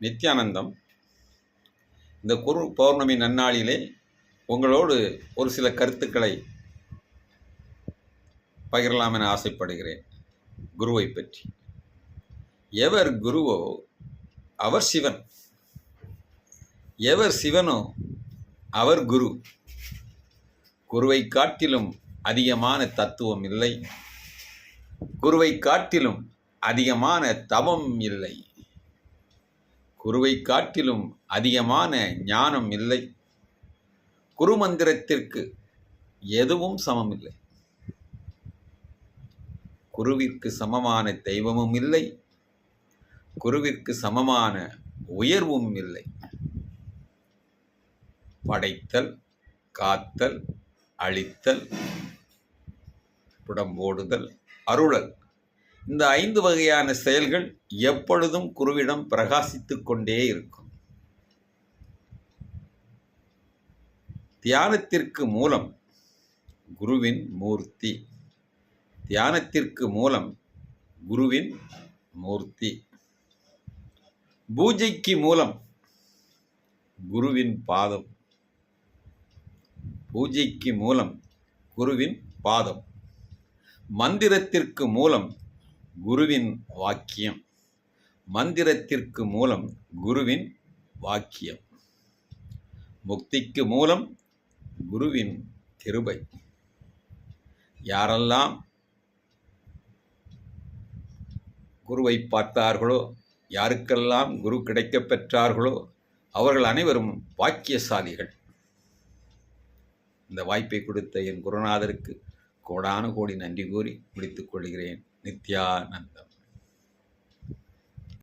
நித்யானந்தம். இந்த குரு பௌர்ணமி நன்னாளிலே உங்களோடு ஒரு சில கருத்துக்களை பகிரலாம் என ஆசைப்படுகிறேன். குருவை பற்றி. எவர் குருவோ அவர் சிவன், எவர் சிவனோ அவர் குரு. குருவை காட்டிலும் அதிகமான தத்துவம் இல்லை, குருவை காட்டிலும் அதிகமான தவம் இல்லை, குருவை காட்டிலும் அதிகமான ஞானம் இல்லை. குருமந்திரத்திற்கு எதுவும் சமம் இல்லை. குருவிற்கு சமமான தெய்வமும் இல்லை, குருவிற்கு சமமான உயர்வும் இல்லை. படைத்தல், காத்தல், அழித்தல், புடம்போடுதல், அருளல், இந்த 5 வகையான செயல்கள் எப்பொழுதும் குருவிடம் பிரகாசித்துக் கொண்டே இருக்கும். தியானத்திற்கு மூலம் குருவின் மூர்த்தி, தியானத்திற்கு மூலம் குருவின் மூர்த்தி. பூஜைக்கு மூலம் குருவின் பாதம், பூஜைக்கு மூலம் குருவின் பாதம். மந்திரத்திற்கு மூலம் குருவின் வாக்கியம், மந்திரத்திற்கு மூலம் குருவின் வாக்கியம். முக்திக்கு மூலம் குருவின் கிருபை. யாரெல்லாம் குருவை பார்த்தார்களோ, யாருக்கெல்லாம் குரு கிடைக்கப் பெற்றார்களோ அவர்கள் அனைவரும் பாக்கியசாலிகள். இந்த வாய்ப்பை கொடுத்த என் குருநாதருக்கு கோடான கோடி நன்றி கூறி முடித்துக் கொள்கிறேன். நித்யானந்தம்.